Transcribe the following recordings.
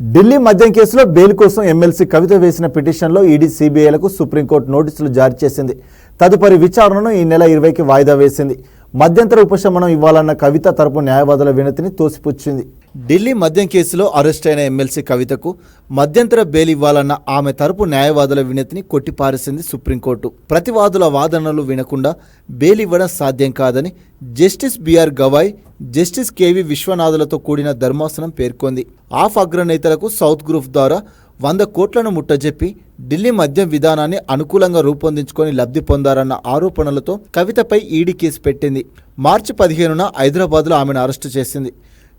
ఢిల్లీ మద్యం కేసులో బెయిల్ కోసం ఎమ్మెల్సీ కవిత వేసిన పిటిషన్లో ఈడీ సిబిఐలకు సుప్రీంకోర్టు నోటీసులు జారీ చేసింది. తదుపరి విచారణను ఈ నెల 20కి వాయిదా వేసింది. మధ్యంతర ఉపశమనం ఇవ్వాలన్న కవిత తరపు న్యాయవాదుల వినతిని తోసిపుచ్చింది. ఢిల్లీ మద్యం కేసులో అరెస్ట్ అయిన ఎమ్మెల్సీ కవితకు మధ్యంతర బెయిల్ ఇవ్వాలన్న ఆమె తరపు న్యాయవాదుల వినతిని కొట్టిపారేసింది సుప్రీంకోర్టు. ప్రతివాదుల వాదనలు వినకుండా బెయిల్ ఇవ్వడం సాధ్యం కాదని justice BR Gavai, justice KV విశ్వనాథులతో కూడిన ధర్మాసనం పేర్కొంది. ఆఫ్ అగ్రనేతలకు సౌత్ గ్రూప్ ద్వారా 100 కోట్లను ముట్టజెప్పి ఢిల్లీ మద్యం విధానాన్ని అనుకూలంగా రూపొందించుకొని లబ్ధి పొందారన్న ఆరోపణలతో కవితపై ఈడీ కేసు పెట్టింది. మార్చి 15న హైదరాబాద్లో ఆమెను అరెస్టు చేసింది.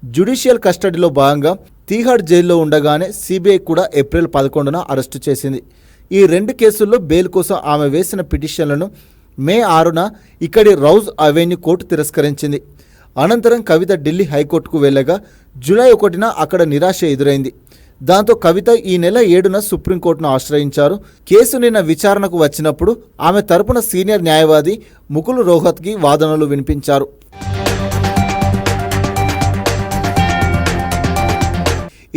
జ్యుడిషియల్ కస్టడీలో భాగంగా తీహార్ జైల్లో ఉండగానే సిబిఐ కూడా ఏప్రిల్ 11న అరెస్టు చేసింది. ఈ 2 కేసుల్లో బెయిల్ కోసం ఆమె వేసిన పిటిషన్లను మే 6న ఇక్కడి రౌజ్ అవెన్యూ కోర్టు తిరస్కరించింది. అనంతరం కవిత ఢిల్లీ హైకోర్టుకు వెళ్ళగా జూలై 1న అక్కడ నిరాశ ఎదురైంది. దాంతో కవిత ఈ నెల 7న సుప్రీంకోర్టును ఆశ్రయించారు. కేసు నిన్న విచారణకు వచ్చినప్పుడు ఆమె తరపున సీనియర్ న్యాయవాది ముకుల్ రోహత్గి వాదనలు వినిపించారు.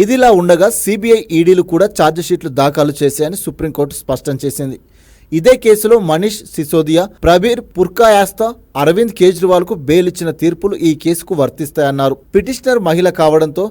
ఇదిలా ఉండగా సిబిఐ, ఈడీలు కూడా ఛార్జిషీట్లు దాఖలు చేశాయని సుప్రీంకోర్టు స్పష్టం చేసింది. ఇదే కేసులో మనీష్ సిసోదియా, ప్రబీర్ పుర్కాయాస్తా, అరవింద్ కేజ్రీవాల్కు బెయిల్ ఇచ్చిన తీర్పులు ఈ కేసుకు వర్తిస్తాయన్నారు. పిటిషనర్ మహిళ కావడంతో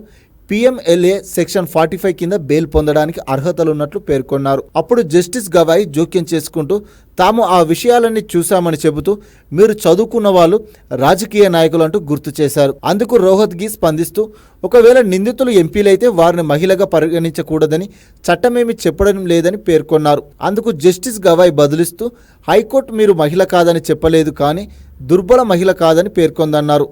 పిఎంఎల్ఏ సెక్షన్ 45 కింద బెయిల్ పొందడానికి అర్హతలున్నట్లు పేర్కొన్నారు. అప్పుడు జస్టిస్ గవాయ్ జోక్యం చేసుకుంటూ తాము ఆ విషయాలన్నీ చూశామని చెబుతూ మీరు చదువుకున్న వాళ్ళు రాజకీయ నాయకులు అంటూ గుర్తు చేశారు. అందుకు రోహత్గి స్పందిస్తూ ఒకవేళ నిందితులు ఎంపీలైతే వారిని మహిళగా పరిగణించకూడదని చట్టమేమి చెప్పడం లేదని పేర్కొన్నారు. అందుకు జస్టిస్ గవాయ్ బదులిస్తూ హైకోర్టు మీరు మహిళ కాదని చెప్పలేదు, కానీ దుర్బల మహిళ కాదని పేర్కొందన్నారు.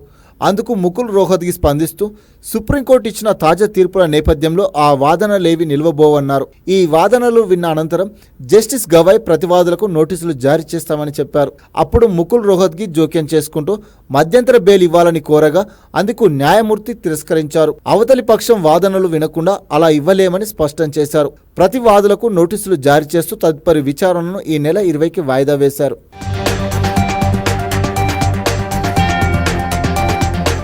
అందుకు ముకుల్ రోహత్గి స్పందిస్తూ సుప్రీంకోర్టు ఇచ్చిన తాజా తీర్పుల నేపథ్యంలో ఆ వాదనలేవి నిలవబోవన్నారు. ఈ వాదనలు విన్న అనంతరం జస్టిస్ గవాయ్ ప్రతివాదులకు నోటీసులు జారీ చేస్తామని చెప్పారు. అప్పుడు ముకుల్ రోహత్గి జోక్యం చేసుకుంటూ మధ్యంతర బెయిల్ ఇవ్వాలని కోరగా అందుకు న్యాయమూర్తి తిరస్కరించారు. అవతలి పక్షం వాదనలు వినకుండా అలా ఇవ్వలేమని స్పష్టం చేశారు. ప్రతివాదులకు నోటీసులు జారీ చేస్తూ తదుపరి విచారణను ఈ నెల 20కి వాయిదా వేశారు.